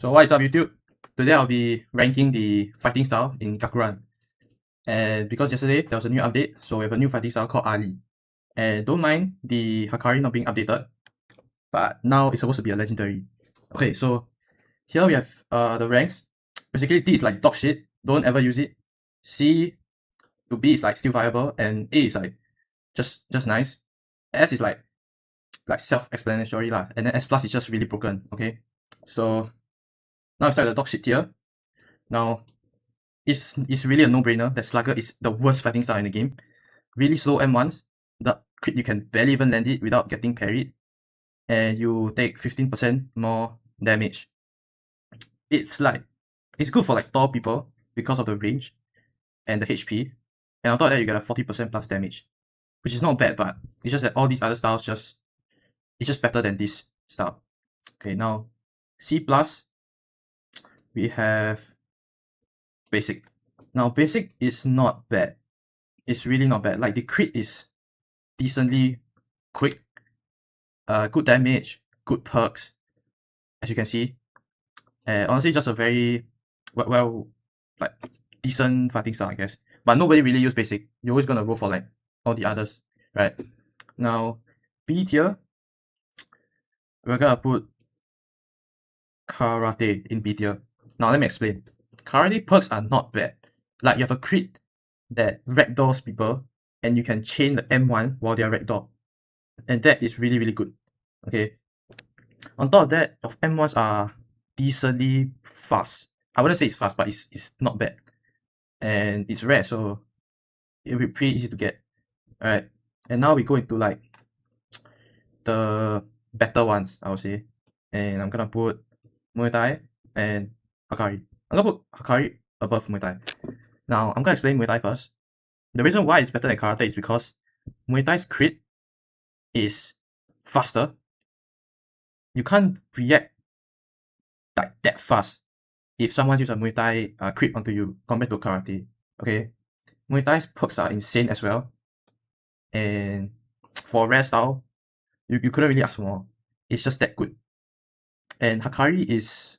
So what is up YouTube? Today I'll be ranking the fighting style in Gakuran. And because yesterday there was a new update, so we have a new fighting style called Ali. And don't mind the Hakari not being updated, but now it's supposed to be a legendary. Okay, so here we have the ranks. Basically D is like dog shit, don't ever use it. C to B is like still viable, and A is like just nice. S is like self-explanatory lah, and then S plus is just really broken. Okay, so now we start with the dog shit tier. Now it's really a no-brainer that Slugger is the worst fighting style in the game. Really slow M1s, the crit you can barely even land it without getting parried, and you take 15% more damage. It's good for like tall people because of the range and the HP, and on top of that you get a 40% plus damage, which is not bad, but it's just that all these other styles it's just better than this style. Okay, now C plus we have basic. Now basic is not bad. It's really not bad. Like the crit is decently quick, good damage, good perks, as you can see. And honestly, just a very well like decent fighting style, I guess. But nobody really use basic. You're always gonna go for like all the others, right? Now B tier, we're gonna put karate in B tier. Now let me explain. Karate perks are not bad. Like you have a crit that ragdolls people, and you can chain the M1 while they are ragdoll, and that is really good. Okay. On top of that, your M1s are decently fast. I wouldn't say it's fast, but it's not bad, and it's rare, so it'll be pretty easy to get. Alright, and now we go into like the better ones, I would say, and I'm gonna put Muay Thai and Hakari. I'm gonna put Hakari above Muay Thai. Now I'm gonna explain Muay Thai first. The reason why it's better than Karate is because Muay Thai's crit is faster. You can't react like that fast if someone uses a Muay Thai crit onto you compared to Karate. Okay, Muay Thai's perks are insane as well, and for rare style, you couldn't really ask for more. It's just that good. And Hakari is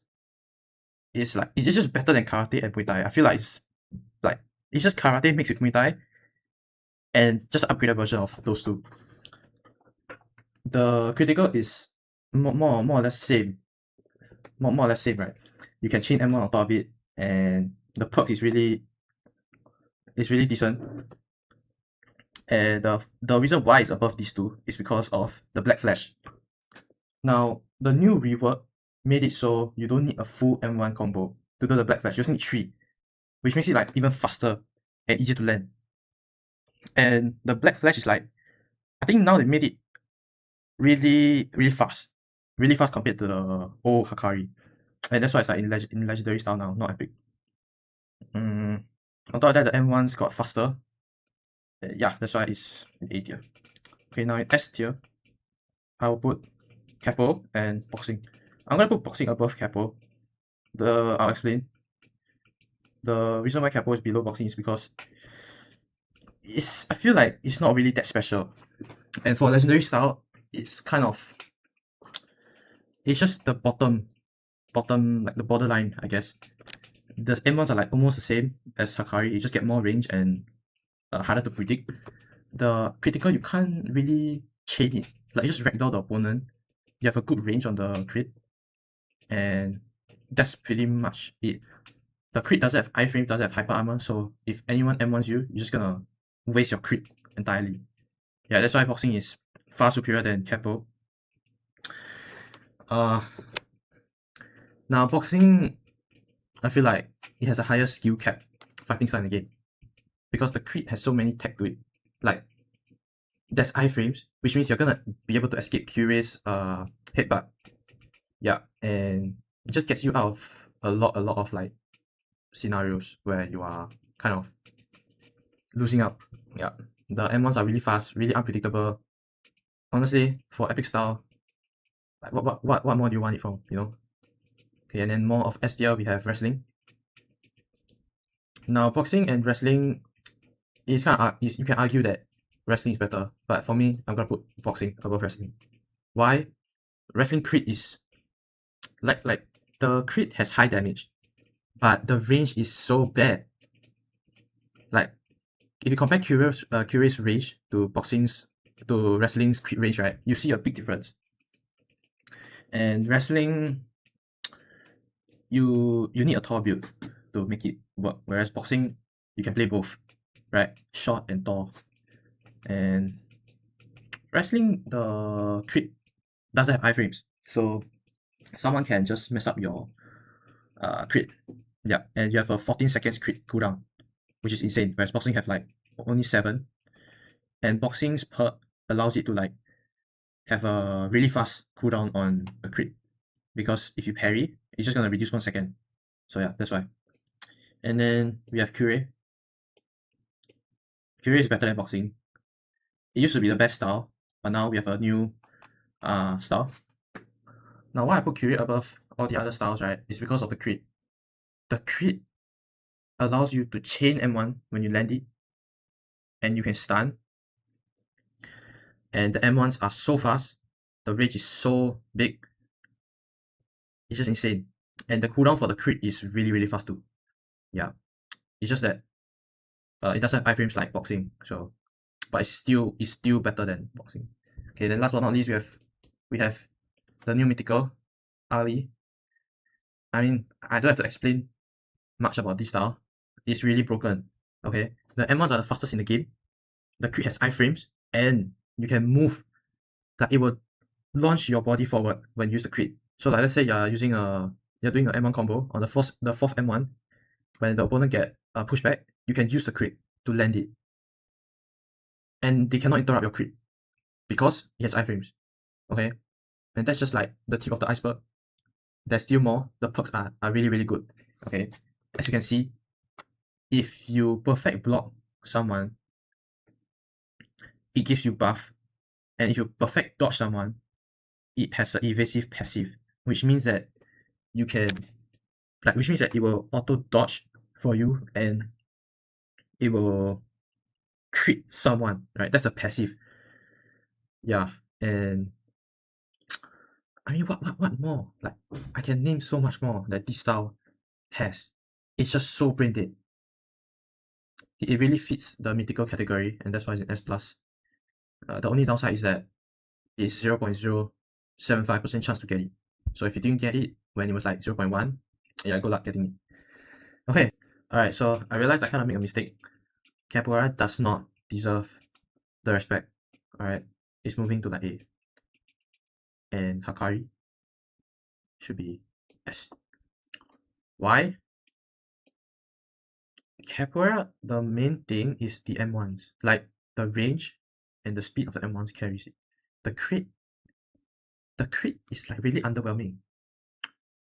like it's just better than Karate and Muay Thai. I feel like it's just Karate mixed with Muay Thai, and just an upgraded version of those two. The critical is more or less same. More or less same, right? You can chain M1 on top of it, and the perk is really decent. And the reason why it's above these two is because of the Black Flash. Now, the new rework made it so you don't need a full M1 combo to do the Black Flash. You just need 3, which makes it like even faster and easier to land. And the Black Flash is like, I think now they made it really fast. Really fast compared to the old Hakari. And that's why it's like in legendary style now, not epic. On top of that, the M1s got faster. Yeah, that's why it's in A tier. Okay, now in S tier, I'll put capo and boxing. I'm gonna put boxing above capo. I'll explain. The reason why capo is below boxing is because I feel like it's not really that special. And for legendary style, it's kind of, it's just the bottom like the borderline, I guess. The M1s are like almost the same as Hakari. You just get more range and harder to predict. The critical, you can't really chain it. Like you just ragdoll the opponent. You have a good range on the crit, and that's pretty much it. The crit doesn't have iframe, doesn't have hyper armor, so if anyone M1s you, you're just gonna waste your crit entirely. Yeah, that's why boxing is far superior than capo. Now boxing, I feel like it has a higher skill cap fighting style in the game, because the crit has so many tech to it. Like there's iframes, which means you're gonna be able to escape Cure's headbutt. Yeah, and it just gets you out of a lot of like scenarios where you are kind of losing out. Yeah, the M1s are really fast, really unpredictable. Honestly, for epic style, like what more do you want it from? You know. Okay, and then more of S tier, we have wrestling. Now boxing and wrestling is kind of you can argue that wrestling is better, but for me, I'm gonna put boxing above wrestling. Why? Wrestling crit is like the crit has high damage, but the range is so bad. Like, if you compare Cure's range to wrestling's crit range, right, you see a big difference. And wrestling, you need a tall build to make it work, whereas boxing, you can play both, right? Short and tall. And wrestling, the crit doesn't have iframes, so someone can just mess up your crit. Yeah, and you have a 14 seconds crit cooldown, which is insane, whereas boxing have like only 7. And boxing's perk allows it to like have a really fast cooldown on a crit, because if you parry, it's just gonna reduce 1 second. So yeah, that's why. And then we have Kure. Kure is better than boxing. It used to be the best style, but now we have a new style. Now why I put Kure above all the other styles, right, is because of the crit. The crit allows you to chain M1 when you land it, and you can stun. And the M1s are so fast, the range is so big, it's just insane. And the cooldown for the crit is really, really fast too. Yeah, it's just that it doesn't have iframes like boxing, so but it's still better than boxing. Okay, then last but not least, we have the new mythical Ali. I mean, I don't have to explain much about this style. It's really broken. Okay, the M1s are the fastest in the game. The crit has iframes, and you can move. Like, it will launch your body forward when you use the crit. So like, let's say you're doing a M1 combo on the fourth M1. When the opponent get pushed back, you can use the crit to land it, and they cannot interrupt your crit because it has iframes. Okay, and that's just like the tip of the iceberg. There's still more. The perks are really, really good. Okay, as you can see, if you perfect block someone, it gives you buff, and if you perfect dodge someone, it has an evasive passive, which means that you can, like, which means that it will auto dodge for you, and it will crit someone, right? That's a passive. Yeah, and I mean, what more? Like, I can name so much more that this style has. It's just so brain dead. It really fits the mythical category, and that's why it's an S plus. The only downside is that it's 0.075% chance to get it. So if you didn't get it when it was like 0.1, yeah, good luck getting it. Okay, alright, so I realized I kind of made a mistake. Capoeira does not deserve the respect. Alright, it's moving to like A. And Hakari should be S. Why? Capoeira, the main thing is the M1s. Like, the range and the speed of the M1s carries it. The crit is like really underwhelming.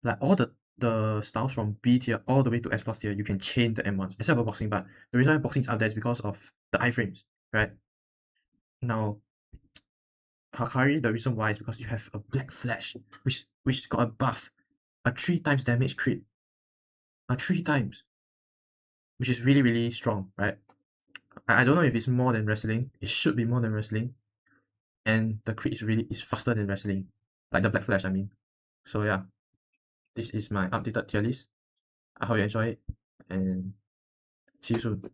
Like, all the styles from B tier all the way to S plus tier, you can chain the M1s, except for boxing. But the reason why boxing is up there is because of the iframes, right? Now, Hakari, the reason why is because you have a black flash, which got a buff, a 3 times damage crit, a 3 times, which is really, really strong, right? I don't know if it's more than wrestling. It should be more than wrestling, and the crit is faster than wrestling, like the black flash, I mean. So yeah, this is my updated tier list. I hope you enjoy it, and see you soon.